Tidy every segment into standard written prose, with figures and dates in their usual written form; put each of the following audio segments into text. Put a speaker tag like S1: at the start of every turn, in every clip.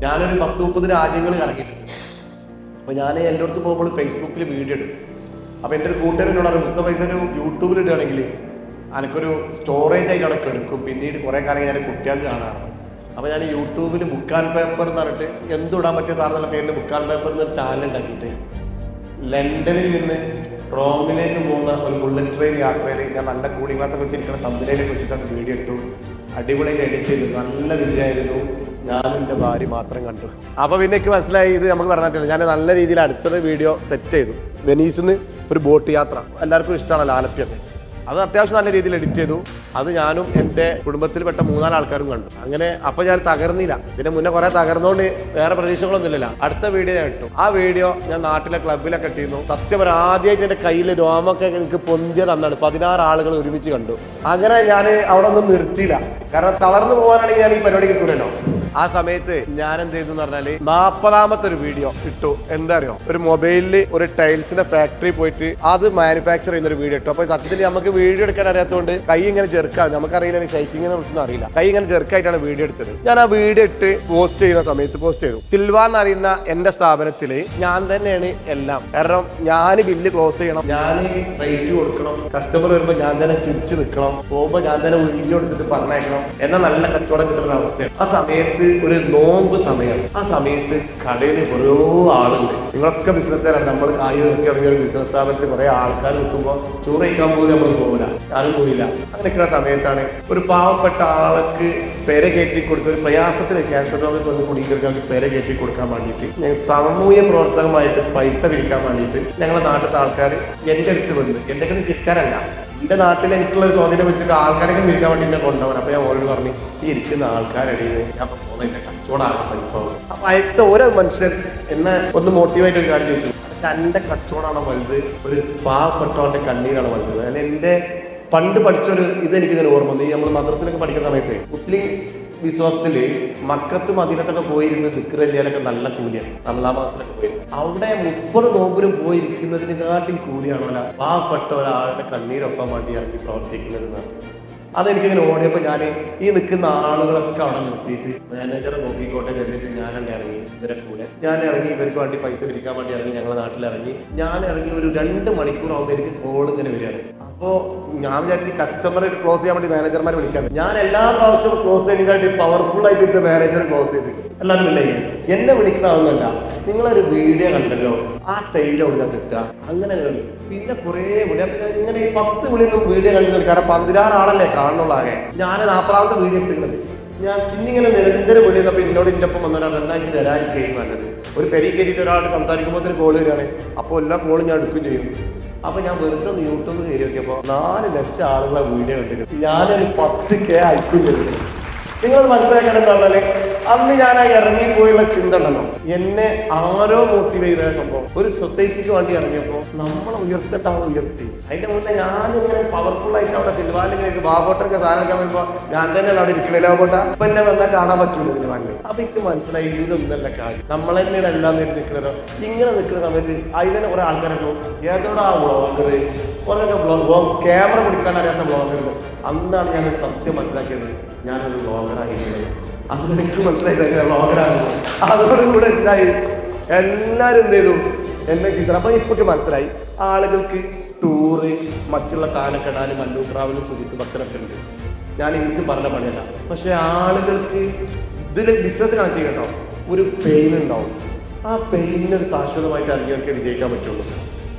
S1: ഞാനൊരു 10-30 രാജ്യങ്ങൾ കറങ്ങിയിട്ടുണ്ട്. അപ്പോൾ ഞാൻ എല്ലായിടത്തും പോകുമ്പോൾ ഫേസ്ബുക്കിൽ വീഡിയോ എടുക്കും. അപ്പോൾ എൻ്റെ ഒരു കൂട്ടുകാരനോട് മുസ്തഫ ഇതൊരു യൂട്യൂബിൽ ഇടുകയാണെങ്കിൽ എനിക്കൊരു സ്റ്റോറേജ് ആയിട്ട് അവിടെ എടുക്കും, പിന്നീട് കുറേ കാലം ഞാൻ കുട്ടികൾക്ക് കാണാറ്. അപ്പോൾ ഞാൻ യൂട്യൂബിൽ ബുക്ക് ആൻഡ് പേപ്പർ എന്ന് പറഞ്ഞിട്ട് എന്തിടാൻ പറ്റിയ സാധനങ്ങളുടെ പേരിൽ ബുക്ക് ആൻഡ് പേപ്പർ എന്നൊരു ചാനൽ ഉണ്ടാക്കിയിട്ട് ലണ്ടനിൽ നിന്ന് റോമിലേക്ക് പോകുന്ന ഒരു ബുള്ളറ്റ് ട്രെയിൻ യാത്രയിൽ ഞാൻ നല്ല കൂളിംഗ് ഗ്ലാസ് ഒക്കെ വെച്ചിരിക്കുന്ന കമ്പനിയിലേക്ക് വെച്ചിട്ട് വീഡിയോ ഇട്ടു. അടിപൊളിയിൽ എഡിറ്റ് ചെയ്തു, നല്ല വിജയമായിരുന്നു. ഞാനും എൻ്റെ ഭാര്യ മാത്രം കണ്ടു. അപ്പോൾ പിന്നെ എനിക്ക് മനസ്സിലായി ഇത് നമുക്ക് പറഞ്ഞിട്ടില്ല. ഞാൻ നല്ല രീതിയിൽ അടുത്തൊരു വീഡിയോ സെറ്റ് ചെയ്തു. വെനീസിൽ നിന്ന് ഒരു ബോട്ട് യാത്ര, എല്ലാവർക്കും ഇഷ്ടമാണല്ലോ ആലപ്പിയൊക്കെ. അത് അത്യാവശ്യം നല്ല രീതിയിൽ എഡിറ്റ് ചെയ്തു. അത് ഞാനും എൻ്റെ കുടുംബത്തിൽപ്പെട്ട 3-4 ആൾക്കാരും കണ്ടു. അങ്ങനെ അപ്പോൾ ഞാൻ തകർന്നില്ല. ഇതിന് മുന്നേ കുറേ തകർന്നുകൊണ്ട് വേറെ പ്രതീക്ഷകളൊന്നും ഇല്ലല്ലോ. അടുത്ത വീഡിയോ ഞാൻ ഇട്ടു. ആ വീഡിയോ ഞാൻ നാട്ടിലെ ക്ലബിലൊക്കെ ഇട്ടിരുന്നു. സത്യം ആദ്യമായിട്ട് എൻ്റെ കയ്യിൽ രോമൊക്കെ എനിക്ക് പൊന്തിയ തന്നാണ്. 16 ആളുകൾ ഒരുമിച്ച് കണ്ടു. അങ്ങനെ ഞാൻ അവിടെ ഒന്നും നിർത്തിയില്ല. കാരണം തളർന്നു പോകാനാണെങ്കിൽ ഞാൻ ഈ പരിപാടി കിട്ടൂലല്ലോ. ആ സമയത്ത് ഞാൻ എന്ത് ചെയ്തു എന്ന് പറഞ്ഞാല് 40ാമത്തെ ഒരു വീഡിയോ ഇട്ടു. എന്താ അറിയോ, ഒരു മൊബൈലിൽ ഒരു ടൈൽസിന്റെ ഫാക്ടറി പോയിട്ട് അത് മാനുഫാക്ചർ ചെയ്യുന്ന ഒരു വീഡിയോ ഇട്ടു. അപ്പൊ സത്യത്തിൽ നമുക്ക് വീഡിയോ എടുക്കാൻ അറിയാത്തതുകൊണ്ട് കൈ ഇങ്ങനെ ചെറുക്കാം, നമുക്കറിയില്ല സൈക്കിങ്ങിനെ കുറിച്ചൊന്നും അറിയില്ല. കൈ ഇങ്ങനെ ചെറുക്കായിട്ടാണ് വീഡിയോ എടുത്തത്. ഞാൻ ആ വീഡിയോ ഇട്ട് പോസ്റ്റ് ചെയ്യുന്ന സമയത്ത് പോസ്റ്റ് ചെയ്തു. സിൽവ എന്നറിയുന്ന എന്റെ സ്ഥാപനത്തില് ഞാൻ തന്നെയാണ് എല്ലാം. കാരണം ഞാൻ ബില്ല് ക്ലോസ് ചെയ്യണം, ഞാൻ റേറ്റ് കൊടുക്കണം, കസ്റ്റമർ വരുമ്പോൾ ഞാൻ തന്നെ ചിരിച്ചു നിൽക്കണം, പോകുമ്പോൾ ഞാൻ തന്നെ വീഡിയോ എടുത്തിട്ട് പറഞ്ഞേക്കണം. എന്നാൽ നല്ല കച്ചവടം കിട്ടുന്ന അവസ്ഥയാണ്. ആ സമയത്ത് ഒരു നോമ്പ് സമയം. ആ സമയത്ത് കടയിൽ ഓരോ ആളുണ്ട്. നിങ്ങളൊക്കെ ബിസിനസ്സുകാരാണ്. നമ്മൾ കായൊക്കെ ഇറങ്ങിയ ഒരു ബിസിനസ് സ്ഥാപനത്തിൽ കുറെ ആൾക്കാർ നിൽക്കുമ്പോൾ ചോറ് കഴിക്കാൻ പോലും നമ്മൾ പോകില്ല, ഞാനും പോയില്ല. അങ്ങനെ നിൽക്കുന്ന സമയത്താണ് ഒരു പാവപ്പെട്ട ആൾക്ക് പെര കയറ്റി കൊടുത്ത്, ഒരു പ്രയാസത്തിൽ ക്യാൻസർ രോഗത്തിൽ വന്ന് കുടിക്കൽക്കാർക്ക് പെര കയറ്റി കൊടുക്കാൻ വേണ്ടിയിട്ട് ഞാൻ സാമൂഹ്യ പ്രവർത്തകമായിട്ട് പൈസ പിരിക്കാൻ വേണ്ടിയിട്ട് ഞങ്ങളുടെ നാട്ടിലത്തെ ആൾക്കാർ എൻ്റെ അടുത്ത് വന്ന്, എൻ്റെ അടുത്ത് വിൽക്കാനല്ല, എൻ്റെ നാട്ടിൽ എനിക്കുള്ള ഒരു സ്വാധീനം വെച്ചിട്ട് ആൾക്കാരൊക്കെ വിൽക്കാൻ വേണ്ടി എന്നെ കൊണ്ടുപോകാൻ. അപ്പോൾ ഞാൻ ഓരോട് പറഞ്ഞു, ഈ ഇരിക്കുന്ന ആൾക്കാരടിയിൽ ഞാൻ പോകുന്നതിൻ്റെ കച്ചവടമാകാൻ പറ്റും. അപ്പോൾ അയത്ത ഓരോ മനുഷ്യൻ എന്നെ ഒന്ന് മോട്ടിവേറ്റ് ഒരു കാര്യം ചോദിച്ചു, എൻ്റെ കച്ചവടമാണോ വലുത്, ഒരു പാവപ്പെട്ടവൻ്റെ കണ്ണീരാണ് വലുത്? അല്ല, എൻ്റെ പണ്ട് പഠിച്ചൊരു ഇതെനിക്കിങ്ങനെ ഓർമ്മ വന്നു. ഈ നമ്മൾ മദ്രസിലൊക്കെ പഠിക്കുന്ന സമയത്ത് മുസ്ലിം വിശ്വാസത്തില് മക്കത്ത് മദീനത്തൊക്കെ പോയിരുന്ന് ദിക്റല്ലിയാലൊക്കെ നല്ല കൂലിയാണ്. റമളാൻ മാസത്തിലൊക്കെ പോയി അവിടെ 30 നോമ്പിനും പോയിരിക്കുന്നതിനെക്കാട്ടിൽ കൂലിയാണല്ലോ പാവപ്പെട്ട ഒരാളുടെ കണ്ണീരൊപ്പം വേണ്ടി ഇറങ്ങി പ്രവർത്തിക്കുന്നത്. അതെനിക്കിങ്ങനെ ഓടിയപ്പോൾ ഞാൻ ഈ നിൽക്കുന്ന ആളുകളൊക്കെ അവിടെ നിർത്തിയിട്ട് മാനേജറെ നോക്കിക്കോട്ടെ കരുതിയിട്ട് ഞാൻ തന്നെ ഇറങ്ങി. ഇവരെ കൂടെ ഞാൻ ഇറങ്ങി, ഇവർക്ക് വേണ്ടി പൈസ പിരിക്കാൻ വേണ്ടി ഇറങ്ങി. ഞങ്ങളുടെ നാട്ടിലിറങ്ങി. ഞാൻ ഇറങ്ങി ഒരു 2 മണിക്കൂറാകുമ്പോൾ എനിക്ക് കോൾ ഇങ്ങനെ വരികയാണ്. അപ്പോൾ ഞാൻ വിചാരിച്ചു കസ്റ്റമറെ ക്ലോസ് ചെയ്യാൻ വേണ്ടി മാനേജർമാരെ വിളിക്കാൻ. ഞാൻ എല്ലാ പ്രാവശ്യവും ക്ലോസ് ചെയ്യുന്നതിനായിട്ട് പവർഫുൾ ആയിട്ട് മാനേജർ ക്ലോസ് ചെയ്ത് എല്ലാവരും ഇല്ലേ എന്നെ വിളിക്കണമെന്നല്ല, നിങ്ങളൊരു വീഡിയോ കണ്ടല്ലോ, ആ ടൈലോട് ഞാൻ കിട്ടുക. അങ്ങനെ പിന്നെ കുറേ വിളി. ഇങ്ങനെ 10 വിളിയൊന്നും വീഡിയോ കണ്ടു. കാരണം 16 ആളല്ലേ കാണുന്നുള്ളാകെ. ഞാൻ 40ാമത്തെ വീഡിയോ ഇട്ടിട്ടുള്ളത്. ഞാൻ പിന്നിങ്ങനെ നിരന്തരം വിളിയപ്പോൾ എന്നോട് എൻ്റെ ഒപ്പം വന്നൊരാൾ എന്തായാലും വരാതിരിക്കുകയും നല്ലത്. ഒരു പെരി കയറിയിട്ട് ഒരാൾ സംസാരിക്കുമ്പോൾ കോൾ വരികയാണ്. അപ്പോൾ എല്ലാ കോളും ഞാൻ എടുക്കുകയും ചെയ്യും. അപ്പൊ ഞാൻ വെറുതെ ഒന്ന് യൂട്യൂബ് കയറി നോക്കിയപ്പോൾ 4 ലക്ഷം ആളുകളെ വീഡിയോ കണ്ടിരുന്നു. ഞാനൊരു 10K അയക്കും ചെയ്തു. നിങ്ങൾ മനസ്സിലാക്കാൻ എന്താ പറഞ്ഞാല് അന്ന് ഞാൻ ആ ഇറങ്ങിപ്പോയുള്ള ചിന്ത ഉണ്ടല്ലോ, എന്നെ ആരോ മോട്ടിവേറ്റ് ചെയ്ത സംഭവം. ഒരു സൊസൈറ്റിക്ക് വേണ്ടി ഇറങ്ങിയപ്പോൾ നമ്മളെ ഉയർത്തിട്ട് അവൾ ഉയർത്തി. അതിന്റെ മുന്നേ ഞാനിങ്ങനെ പവർഫുൾ ആയിട്ട് അവിടെ സിൽവാലിലേക്ക് ബാബോട്ടൊക്കെ സാധനം വരുമ്പോൾ ഞാൻ തന്നെ അവിടെ ഇരിക്കണില്ല. ബാബോട്ട ഇപ്പൊ എന്നെ വന്നാൽ കാണാൻ പറ്റൂല ഇതിന് വാങ്ങി. അപ്പൊ എനിക്ക് മനസ്സിലായി ഇതൊന്നല്ല കാര്യം. നമ്മളെ തന്നെയാണ് എല്ലാം നേരി നിൽക്കുന്നതോ. ഇങ്ങനെ നിൽക്കുന്ന സമയത്ത് അതിനെ കുറെ ആൾക്കാരൊക്കെ ഏതോടെ ആ ബ്ലോഗർ കുറേയൊക്കെ ക്യാമറ പിടിക്കാൻ അറിയാത്ത ബ്ലോഗറുണ്ട്. അന്നാണ് ഞാനൊരു സത്യം മനസ്സിലാക്കിയത്, ഞാനൊരു ബ്ലോഗറായിരുന്നത്. അന്ന് എനിക്ക് മനസ്സിലായില്ല ബ്ലോഗറാണ്. അതോടുകൂടെ എന്തായി, എല്ലാവരും എന്ത് ചെയ്തു എന്നെ കിട്ടണം. അപ്പൊ ഇപ്പൊക്കെ മനസ്സിലായി ആളുകൾക്ക് ടൂറ്, മറ്റുള്ള കാലക്കെടാനും മല്ലു ട്രാവലും സുജിത്ത് ഭക്തരൊക്കെ ഉണ്ട്. ഞാൻ എനിക്ക് പറഞ്ഞ പണിയല്ല. പക്ഷെ ആളുകൾക്ക് ഇതിൽ ബിസിനസ് കണക്ട് ചെയ്യട്ടോ, ഒരു പെയിൻ ഉണ്ടാവും. ആ പെയിനൊരു ശാശ്വതമായിട്ട് അറിഞ്ഞവർക്ക് വിജയിക്കാൻ പറ്റുള്ളൂ.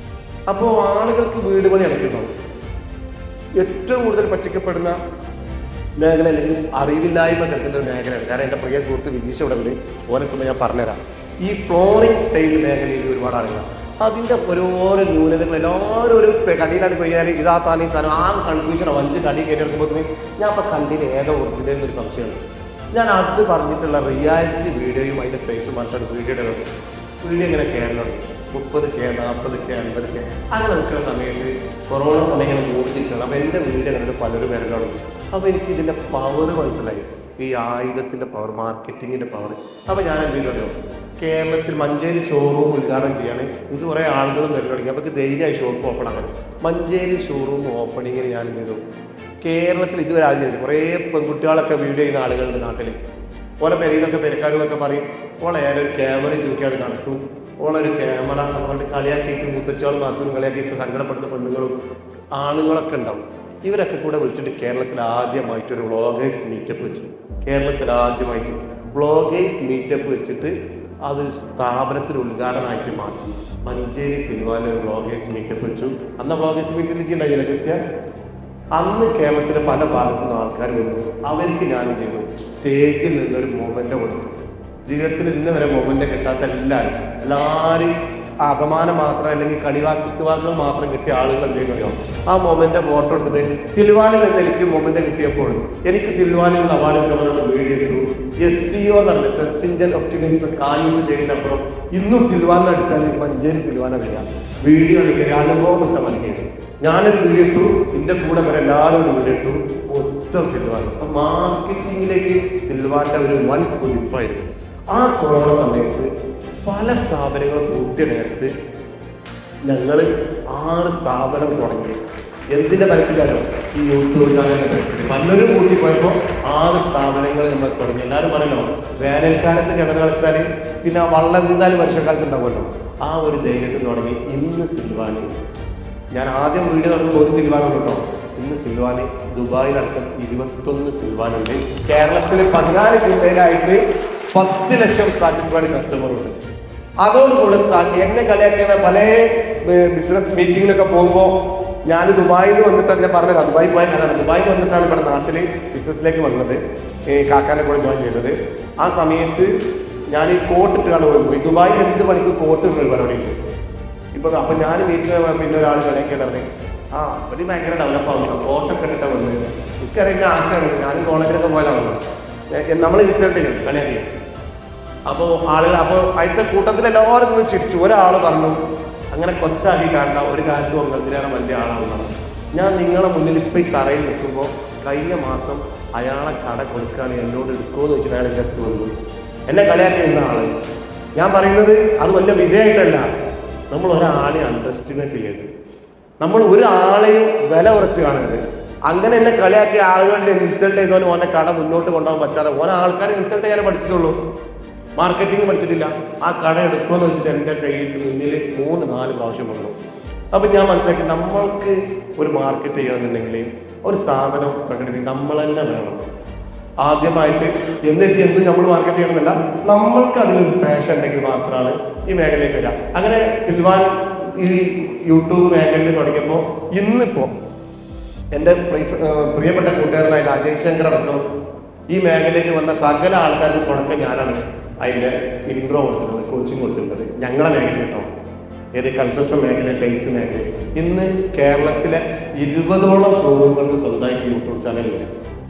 S1: അപ്പോൾ ആളുകൾക്ക് വീട് പണി അടയ്ക്കുന്നുണ്ടാവും. ഏറ്റവും കൂടുതൽ പറ്റിക്കപ്പെടുന്ന മേഖല അല്ലെങ്കിൽ അറിവില്ലായ്മ കിടക്കുന്ന ഒരു മേഖലയാണ്. കാരണം എൻ്റെ പ്രിയ സുഹൃത്ത് വിജീഷ് ഇവിടെ ഉണ്ട്, ഓനൊക്കെ ഞാൻ പറഞ്ഞുതരാം. ഈ ഫ്ലോറിംഗ് ടൈൽ മേഖലയിൽ ഒരുപാട് ആളുകൾ അതിൻ്റെ ഓരോരോ ന്യൂനതകൾ എല്ലാവരും ഒരു കടിയിലാണ് പോയാൽ ഇതാ സാധനം ഈ സാധനം ആ കൺഫ്യൂഷനോ 5 കടി കയറ്റി എടുക്കുമ്പോൾ ഞാൻ ഇപ്പോൾ കണ്ടിന് ഏതോ ഒറിജിനൽ എന്നൊരു സംശയമുണ്ട്. ഞാൻ അത് പറഞ്ഞിട്ടുള്ള റിയാലിറ്റി വീഡിയോയും അതിൻ്റെ ഫേസും മനസ്സിലാണ് വീഡിയോയുടെ വീഡിയോ ഇങ്ങനെ കയറലുണ്ട്. 30K 40K 50K അങ്ങനെ നിൽക്കുന്ന സമയത്ത് കൊറോണ സമയം ഇങ്ങനെ മൂടിച്ചിരിക്കണം. അപ്പോൾ എൻ്റെ വീഡിയോ കണ്ടിട്ട് പലരും വരലുണ്ട്. അപ്പോൾ എനിക്ക് ഇതിൻ്റെ പവർ മനസ്സിലായി, ഈ ആയുധത്തിൻ്റെ പവർ, മാർക്കറ്റിങ്ങിൻ്റെ പവർ. അപ്പോൾ ഞാൻ എന്തെങ്കിലും കേരളത്തിൽ മഞ്ചേരി ഷോറൂം ഉദ്ഘാടനം ചെയ്യാണ്. എനിക്ക് കുറേ ആളുകളും വരും തുടങ്ങി. അപ്പോൾ ധൈര്യമായി ഷോപ്പ് ഓപ്പൺ ആക്കാൻ. മഞ്ചേരി ഷോറൂം ഓപ്പണിങ്ങിന് ഞാൻ എന്ത് ചെയ്തു, കേരളത്തിൽ ഇതുവരെ ആദ്യം ചെയ്തു. കുറേ പെൺകുട്ടികളൊക്കെ വീഡിയോ ചെയ്യുന്ന ആളുകളുണ്ട് നാട്ടിൽ. ഓളെ പെരീന്നൊക്കെ പെരക്കാരൊക്കെ പറയും ഓളെ ഏതൊരു ക്യാമറയും തൂക്കിയാണ് നടക്കും, ഓളൊരു ക്യാമറ അതുകൊണ്ട് കളിയാക്കിയിട്ട് മുത്തച്ചോൾ നാട്ടും കളിയാക്കിയിട്ട് സങ്കടപ്പെടുന്ന പെണ്ണുങ്ങളും ആണുങ്ങളൊക്കെ ഉണ്ടാവും. ഇവരൊക്കെ കൂടെ വിളിച്ചിട്ട് കേരളത്തിൽ ആദ്യമായിട്ടൊരു വ്ളോഗേഴ്സ് മീറ്റപ്പ് വെച്ചു. കേരളത്തിൽ ആദ്യമായിട്ട് വ്ളോഗേഴ്സ് മീറ്റപ്പ് വെച്ചിട്ട് അത് സ്ഥാപനത്തിൽ ഉദ്ഘാടനമായിട്ട് മാറ്റി. മഞ്ചേരി സിനിമയിലെ ഒരു വ്ളോഗേഴ്സ് മീറ്റപ്പ് വെച്ചു. അന്ന് വ്ളോഗേഴ്സ് മീറ്റിലേക്ക് ഉണ്ടായില്ല തീർച്ചയായും. അന്ന് കേരളത്തിലെ പല ഭാഗത്തു നിന്ന് ആൾക്കാർ വന്നു. അവർക്ക് ഞാൻ ചെയ്തു സ്റ്റേജിൽ നിന്നൊരു മൊമെന്റ് കൊടുത്തു. ജീവിതത്തിൽ ഇന്ന് വരെ മൊമെന്റ് കിട്ടാത്ത എല്ലാവരും അപമാനം മാത്രം അല്ലെങ്കിൽ കളിവാക്കുവാക്കുകൾ മാത്രം കിട്ടിയ ആളുകൾ എന്തെങ്കിലും അറിയാം. ആ മൊമെന്റ് ഫോട്ടോ എടുത്തത് സിൽവാനിൽ നിന്ന് എനിക്ക് മൊമെന്റ് കിട്ടിയപ്പോൾ എനിക്ക് സിൽവാനിൽ നിന്ന് അവാർഡ് കിട്ടുന്ന വീഡിയോ എടുത്തു. SEO എന്നല്ല, സെർച്ച് എഞ്ചിൻ ഒപ്റ്റിമൈസേഷൻ കാഞ്ഞൂർ ചെയ്യുന്നപ്പുറം ഇന്നും സിൽവാനിൽ അടിച്ചാൽ മഞ്ചേരി സിൽവാന വരിക. വീഡിയോ എടുക്കുക അനുഭവം കിട്ടാൻ മനസ്സിലായി. ഞാനൊരു വീഡിയോ ഇട്ടു, എന്റെ കൂടെ വരെ എല്ലാവരും ഒരു വീഡിയോ ഇട്ടു, മൊത്തം സിൽവാൻ. അപ്പൊ മാർക്കറ്റിംഗിലേക്ക് സിൽവാന്റെ ഒരു വൻ കുതിപ്പായിരുന്നു. ആ കൊറോണ സമയത്ത് പല സ്ഥാപനങ്ങളും പൂട്ടിയ നേരത്ത് ഞങ്ങൾ 6 സ്ഥാപനം തുടങ്ങി. എന്തിന്റെ പരത്തിലാണോ ഈ യൂട്യൂബ് ചാനലിന്റെ പലരും കൂട്ടി പോയപ്പോൾ 6 സ്ഥാപനങ്ങൾ നമ്മൾ തുടങ്ങി. എല്ലാവരും പറയല്ലോ വേനൽക്കാലത്ത് കിണർ കളിച്ചാൽ പിന്നെ വള്ളം എന്തായാലും വർഷക്കാലത്ത് ഉണ്ടാവുമല്ലോ. ആ ഒരു ധൈര്യത്തിൽ തുടങ്ങി. ഇന്ന് സിൽവാനി, ഞാൻ ആദ്യം വീഡിയോ നടത്തുമ്പോൾ ഒരു സിൽവാനുണ്ട് കേട്ടോ. ഇന്ന് സിൽവാനി ദുബായിലടക്കം 21 സിൽവാനുണ്ട്. കേരളത്തിൽ 14 ജില്ലയിലായിട്ട് 10 ലക്ഷം സാറ്റിസ്ഫൈഡ് കസ്റ്റമറുണ്ട്. അതോടുകൂടെ എന്നെ കളിയാക്കിയ പല ബിസിനസ് മീറ്റിങ്ങിലൊക്കെ പോകുമ്പോൾ ഞാൻ ദുബായിൽ നിന്ന് വന്നിട്ടാണ്, ഞാൻ പറഞ്ഞത് ദുബായി പോയ കാലമാണ്. ദുബായിൽ വന്നിട്ടാണ് ഇവിടെ നാട്ടിൽ ബിസിനസ്സിലേക്ക് വന്നത്, കാക്കാനെ കൂടെ ജോയിൻ ചെയ്തത്. ആ സമയത്ത് ഞാൻ ഈ കോട്ട് ഇട്ടാണ് പോയി. ദുബായിൽ 2 മണിക്ക് കോട്ട് ഇട്ടൊരു പരിപാടിയുണ്ട്. ഇപ്പൊ അപ്പൊ ഞാൻ വീട്ടിൽ പിന്നെ ഒരാൾ കളിയാക്കിയിട്ട് പറഞ്ഞു, ആ ഒരു ഭയങ്കര ഡെവലപ്പ് ആവുന്നു, കോട്ടൊക്കെ ഇട്ടിട്ട് വന്നത് എനിക്കറിയുന്ന ആൾക്കാണ്. ഞാനും കോളേജിലൊക്കെ പോയാലാണ് നമ്മൾ റിസൾട്ട് ചെയ്യും കളിയാക്കി. അപ്പോൾ ആളുകൾ അപ്പോൾ അതിന്റെ കൂട്ടത്തിൽ എല്ലാവരും നിന്ന് ചിരിച്ചു. ഒരാൾ പറഞ്ഞു, അങ്ങനെ കൊച്ചാക്കി കാണണ്ട, ഒരു കാലത്തും അംഗത്തിലേറെ വലിയ ആളാണെന്നാണ്. ഞാൻ നിങ്ങളെ മുന്നിൽ ഇപ്പം ഈ തറയിൽ നിൽക്കുമ്പോൾ കഴിഞ്ഞ മാസം അയാളെ കട കൊടുക്കുകയാണ്, എന്നോട് എടുക്കുമോ എന്ന് വെച്ചിട്ട് അയാൾ എൻ്റെ അടുത്ത് വന്നു. എന്നെ കളിയാക്കി നിന്ന ആള്. ഞാൻ പറയുന്നത് അത് വലിയ വിജയമായിട്ടല്ല, നമ്മൾ ഒരാളെ അണ്ടർഎസ്റ്റിമേറ്റ് ചെയ്യരുത്, നമ്മൾ ഒരാളെയും വില കുറച്ച് കാണരുത്. അങ്ങനെ എന്നെ കളിയാക്കിയ ആളുകളുടെ ഇൻസൾട്ട് ചെയ്തോന് ഓനെ കട മുന്നോട്ട് കൊണ്ടുപോകാൻ പറ്റാതെ ഓരോ ആൾക്കാരെ ഇൻസൾട്ട് ചെയ്യാൻ പഠിച്ചിട്ടുള്ളൂ, മാർക്കറ്റിംഗ് പഠിച്ചിട്ടില്ല. ആ കട എടുക്കുമെന്ന് വെച്ചിട്ട് എൻ്റെ കയ്യിൽ മുന്നിൽ 3-4 പ്രാവശ്യം വന്നു. അപ്പൊ ഞാൻ മനസ്സിലാക്കി, നമ്മൾക്ക് ഒരു മാർക്കറ്റ് ചെയ്യണമെന്നുണ്ടെങ്കിൽ ഒരു സാധനം പ്രകടിപ്പിക്കും നമ്മൾ തന്നെ വേണം. ആദ്യമായിട്ട് എന്നിട്ട് എന്തും നമ്മൾ മാർക്കറ്റ് ചെയ്യണമെന്നല്ല, നമ്മൾക്ക് അതിലൊരു പാഷൻ ഉണ്ടെങ്കിൽ മാത്രമാണ് ഈ മേഖലയിലേക്ക് വരിക. അങ്ങനെ സിൽവാൻ ഈ യൂട്യൂബ് മേഖലയിൽ തുടങ്ങിയപ്പോൾ ഇന്നിപ്പോ എൻ്റെ പ്രിയപ്പെട്ട കൂട്ടുകാരനായ രാജേഷ് ശങ്കർ അടക്കം ഈ മേഖലയിലേക്ക് വന്ന സകല ആൾക്കാർക്ക് തുടക്കം ഞാനാണ് അതിൻ്റെ ഇൻട്രോ കൊടുത്തിട്ടുള്ളത്, കോച്ചിങ് കൊടുത്തിട്ടുള്ളത്. ഞങ്ങളെ മേഖല കേട്ടോ, ഏത് കൺസ്ട്രക്ഷൻ മേഖല, ടൈൽസ് മേഖല. ഇന്ന് കേരളത്തിലെ 20ഓളം ഷോറൂമുകൾക്ക് സ്വന്തമായിട്ട് യൂട്യൂബ് ചാനലുണ്ട്.